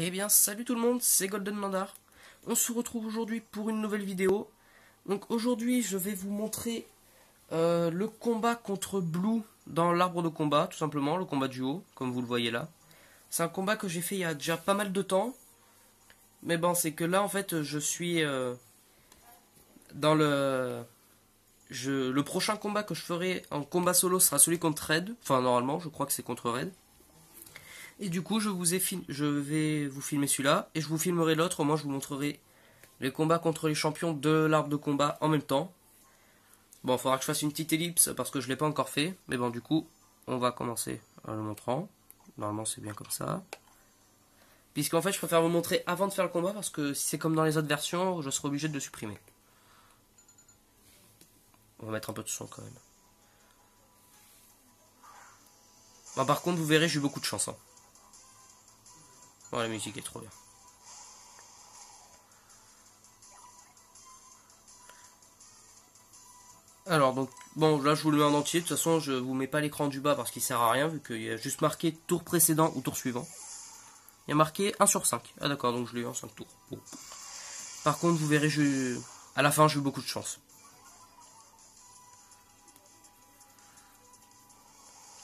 Eh bien, salut tout le monde, c'est Golden Mandar. On se retrouve aujourd'hui pour une nouvelle vidéo. Donc aujourd'hui, je vais vous montrer le combat contre Blue dans l'arbre de combat, tout simplement, le combat duo, comme vous le voyez là. C'est un combat que j'ai fait il y a déjà pas mal de temps. Mais bon, c'est que là, en fait, je suis dans le prochain combat que je ferai en combat solo sera celui contre Red. Enfin, normalement, je crois que c'est contre Red. Et du coup, je vais vous filmer celui-là, et je vous filmerai l'autre, au moins je vous montrerai les combats contre les champions de l'arbre de combat en même temps. Bon, il faudra que je fasse une petite ellipse, parce que je ne l'ai pas encore fait, mais bon, du coup, on va commencer en le montrant. Normalement, c'est bien comme ça. Puisqu'en fait, je préfère vous montrer avant de faire le combat, parce que si c'est comme dans les autres versions, je serai obligé de le supprimer. On va mettre un peu de son quand même. Bon, par contre, vous verrez, j'ai eu beaucoup de chance. Hein. Bon, la musique est trop bien. Alors donc, bon là je vous le mets en entier, de toute façon je vous mets pas l'écran du bas parce qu'il sert à rien vu qu'il y a juste marqué tour précédent ou tour suivant. Il y a marqué 1 sur 5. Ah d'accord, donc je l'ai eu en 5 tours. Bon. Par contre vous verrez, à la fin j'ai eu beaucoup de chance.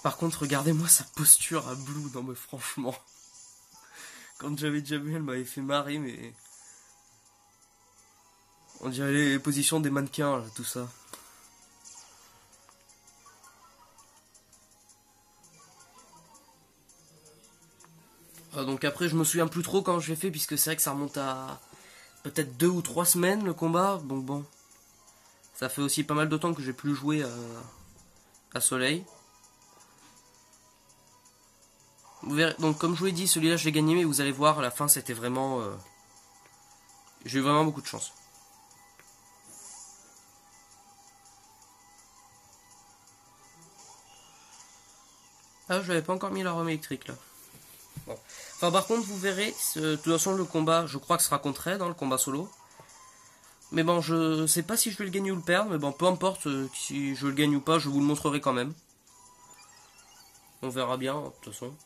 Par contre regardez-moi sa posture à Blue, non mais franchement. Quand j'avais déjà vu elle m'avait fait marrer mais... On dirait les positions des mannequins là, tout ça. Donc après je me souviens plus trop quand je l'ai fait puisque c'est vrai que ça remonte à peut-être 2 ou 3 semaines le combat, donc bon. Ça fait aussi pas mal de temps que j'ai plus joué à Soleil. Vous verrez, donc comme je vous l'ai dit, celui-là je l'ai gagné, mais vous allez voir, à la fin c'était vraiment... j'ai eu vraiment beaucoup de chance. Ah, je n'avais pas encore mis l'arme électrique là. Bon. Enfin par contre vous verrez, de toute façon le combat, je crois que ce sera contre Red, dans le combat solo. Mais bon, je sais pas si je vais le gagner ou le perdre, mais bon, peu importe si je le gagne ou pas, je vous le montrerai quand même. On verra bien, de toute façon.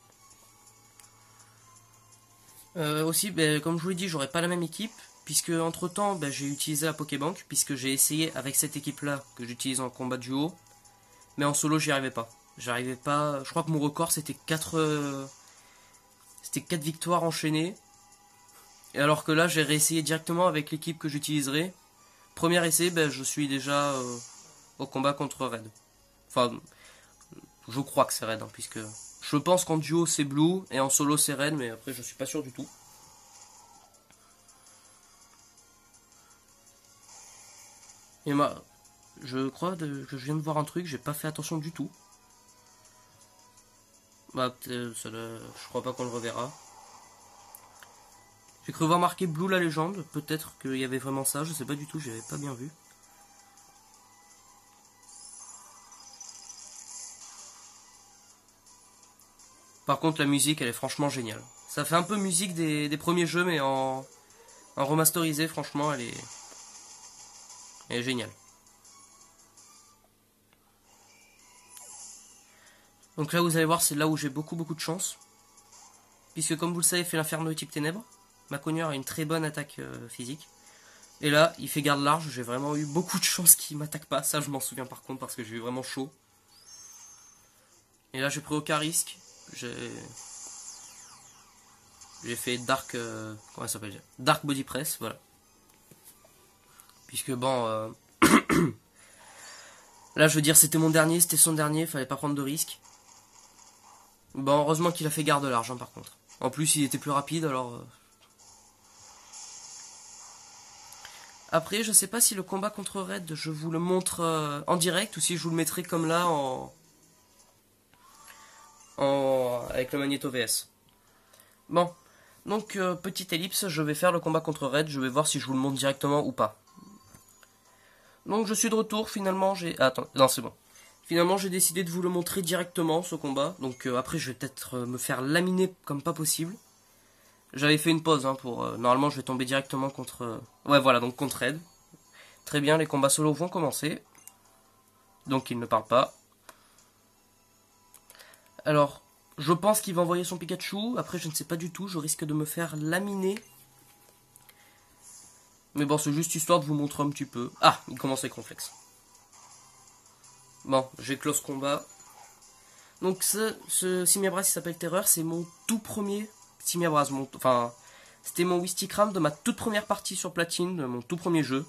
Aussi, ben, comme je vous l'ai dit, j'aurai pas la même équipe, puisque entre temps, ben, j'ai utilisé la Pokébank, puisque j'ai essayé avec cette équipe-là, que j'utilise en combat duo, mais en solo, j'y arrivais pas. J'arrivais pas, je crois que mon record c'était 4 victoires enchaînées, et alors que là, j'ai réessayé directement avec l'équipe que j'utiliserai. Premier essai, ben, je suis déjà au combat contre Red. Enfin, je crois que c'est Red, hein, puisque je pense qu'en duo c'est Blue et en solo c'est Red, mais après je suis pas sûr du tout. Et je crois que je viens de voir un truc, j'ai pas fait attention du tout. Bah, je crois pas qu'on le reverra. J'ai cru voir marqué Blue la légende, peut-être qu'il y avait vraiment ça, je sais pas du tout, j'avais pas bien vu. Par contre, la musique, elle est franchement géniale. Ça fait un peu musique des premiers jeux, mais en remasterisé, franchement, elle est géniale. Donc là, vous allez voir, c'est là où j'ai beaucoup de chance. Puisque, comme vous le savez, fait l'inferno type ténèbres. Ma cogneur a une très bonne attaque physique. Et là, il fait garde large, j'ai vraiment eu beaucoup de chance qu'il m'attaque pas. Ça, je m'en souviens par contre, parce que j'ai eu vraiment chaud. Et là, j'ai pris aucun risque. J'ai fait Dark... comment ça s'appelle? Dark Body Press, voilà. Puisque bon... là, je veux dire, c'était mon dernier, c'était son dernier, fallait pas prendre de risque. Bon, heureusement qu'il a fait garde large, hein, par contre. En plus, il était plus rapide, alors... Après, je sais pas si le combat contre Red, je vous le montre en direct, ou si je vous le mettrai comme là, avec le Magneto VS. Bon, donc, petite ellipse, je vais faire le combat contre Red, je vais voir si je vous le montre directement ou pas. Donc, je suis de retour, finalement, attends, non, c'est bon. Finalement, j'ai décidé de vous le montrer directement, ce combat. Donc après, je vais peut-être me faire laminer comme pas possible. J'avais fait une pause hein, pour... normalement, je vais tomber directement contre... ouais, voilà, donc contre Red. Très bien, les combats solo vont commencer. Donc, il ne parle pas. Alors, je pense qu'il va envoyer son Pikachu. Après, je ne sais pas du tout. Je risque de me faire laminer. Mais bon, c'est juste histoire de vous montrer un petit peu. Ah, il commence avec Ronflex. Bon, j'ai close combat. Donc ce Simiabras, il s'appelle Terreur. C'est mon tout premier Simiabras. Enfin, c'était mon Wistikram de ma toute première partie sur Platine, de mon tout premier jeu.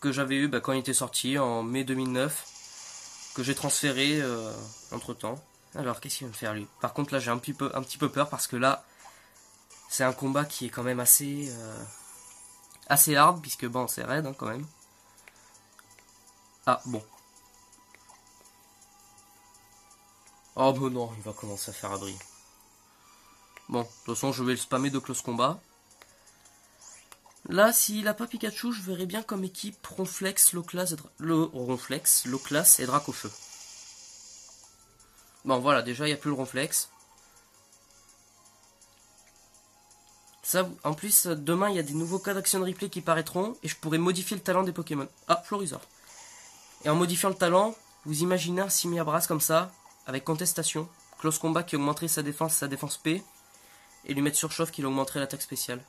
Que j'avais eu quand il était sorti en mai 2009. Que j'ai transféré entre temps. Alors, qu'est-ce qu'il va me faire lui? Par contre, là, j'ai un petit peu peur parce que là, c'est un combat qui est quand même assez hard, puisque bon, c'est raide hein, quand même. Ah, bon. Oh, bah non, il va commencer à faire abri. Bon, de toute façon, je vais le spammer de close combat. Là, s'il a pas Pikachu, je verrai bien comme équipe Ronflex, Loclas et Dracofeu. Bon, voilà, déjà, il n'y a plus le Ronflex. Ça, en plus, demain, il y a des nouveaux cas d'action de replay qui paraîtront, et je pourrai modifier le talent des Pokémon. Ah, Florizor. Et en modifiant le talent, vous imaginez un Simiabras comme ça, avec contestation, close combat qui augmenterait sa défense P, et lui mettre surchauffe qui augmenterait l'attaque spéciale.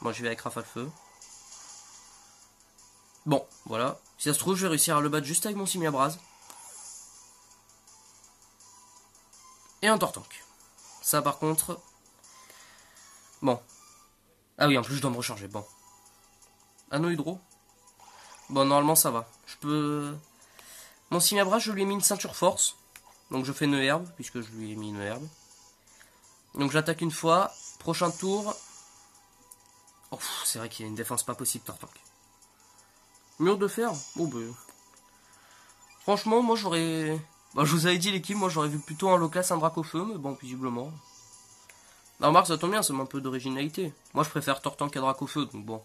Moi, j'y vais avec Rafale Feu. Bon, voilà. Si ça se trouve, je vais réussir à le battre juste avec mon Simiabras. Et un Tortank. Ça, par contre... Bon. Ah oui, en plus, je dois me recharger. Bon. Anneau Hydro. Bon, normalement, ça va. Je peux... Mon Simiabras, je lui ai mis une ceinture force. Donc, je fais nœud herbe, puisque je lui ai mis une herbe. Donc, j'attaque une fois. Prochain tour... Oh, c'est vrai qu'il y a une défense pas possible, Tortank. Mur de fer. Oh, ben... Franchement, moi, j'aurais... Bah, je vous avais dit l'équipe, moi, j'aurais vu plutôt un Loclas, un Dracofeu, mais bon, visiblement... Non, remarque, ça tombe bien, ça met un peu d'originalité. Moi, je préfère Tortank à Dracofeu, donc bon.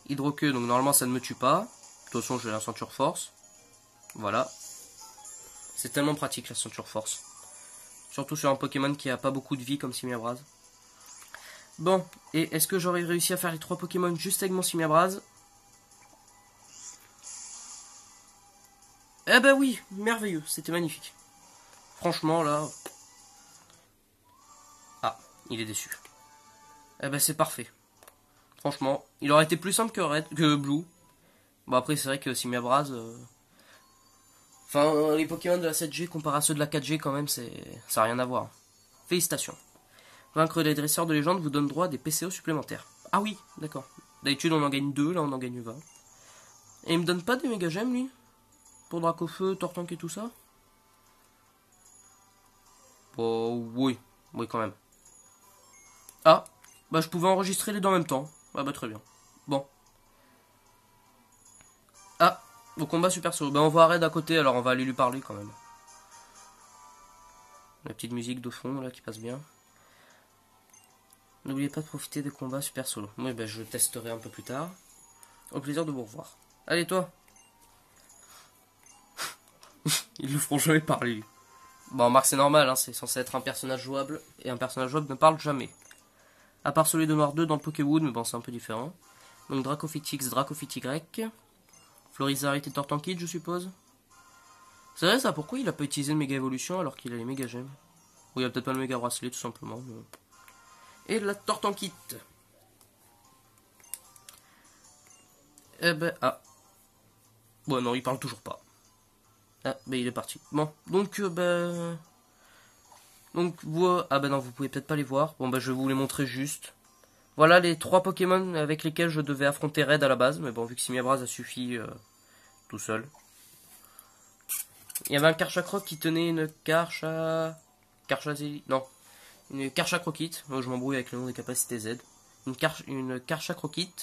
Hydroqueux, donc normalement, ça ne me tue pas. De toute façon, j'ai la ceinture force. Voilà. C'est tellement pratique, la ceinture force. Surtout sur un Pokémon qui a pas beaucoup de vie, comme Simiabras. Bon, et est-ce que j'aurais réussi à faire les 3 Pokémon juste avec mon Simiabras? Eh ben oui, merveilleux, c'était magnifique. Franchement, là... Ah, il est déçu. Eh ben c'est parfait. Franchement, il aurait été plus simple que Blue. Bon après, c'est vrai que Simiabras... Enfin, les Pokémon de la 7G comparé à ceux de la 4G, quand même, ça n'a rien à voir. Félicitations. Vaincre les dresseurs de légende vous donne droit à des PCO supplémentaires. Ah oui, d'accord. D'habitude, on en gagne 2, là, on en gagne 20. Et il me donne pas des méga gemmes, lui? Pour Dracofeu, Tortank et tout ça? Oh, oui. Oui, quand même. Ah, bah je pouvais enregistrer les deux en même temps. Ah bah très bien. Bon. Ah, au combat super solo. Bah on voit Red à côté, alors on va aller lui parler quand même. La petite musique de fond, là, qui passe bien. N'oubliez pas de profiter des combats super solo. Oui, bah je testerai un peu plus tard. Au plaisir de vous revoir. Allez, toi. Ils le feront jamais parler. Bon, Marc, c'est normal, hein, c'est censé être un personnage jouable. Et un personnage jouable ne parle jamais. À part celui de Noir 2 dans le Pokéwood, mais bon, c'est un peu différent. Donc Dracofit X, Dracofit Y. Florizarite et Tortankid, je suppose. C'est vrai ça, pourquoi il a pas utilisé le Méga Évolution alors qu'il a les Méga Gemmes? Ou il a peut-être pas le Méga Bracelet, tout simplement. Mais... Et la Tortankit. Eh ben, ah. Bon, non, il parle toujours pas. Ah, ben il est parti. Bon, donc, ben... Donc, ah ben non, vous pouvez peut-être pas les voir. Bon, ben je vais vous les montrer juste. Voilà les 3 Pokémon avec lesquels je devais affronter Red à la base. Mais bon, vu que Simiabras a suffi tout seul. Il y avait un Karchakroc qui tenait une Non. Une Karchakrokit. Moi, je m'embrouille avec le nom des capacités Z. Une Karchakrokit.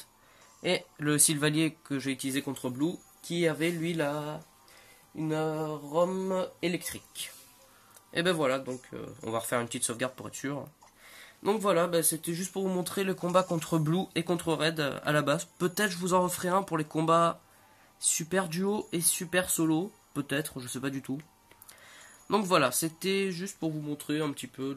Et le Sylvalier que j'ai utilisé contre Blue. Qui avait, lui, une Rome électrique. Et ben voilà, donc on va refaire une petite sauvegarde pour être sûr. Donc voilà, ben, c'était juste pour vous montrer le combat contre Blue et contre Red à la base. Peut-être je vous en referai un pour les combats super duo et super solo. Peut-être, je sais pas du tout. Donc voilà, c'était juste pour vous montrer un petit peu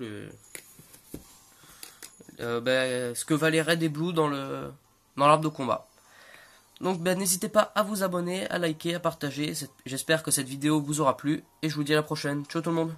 ce que valaient Red et Blue dans l'arbre de combat. Donc n'hésitez pas à vous abonner, à liker, à partager. J'espère que cette vidéo vous aura plu. Et je vous dis à la prochaine. Ciao tout le monde.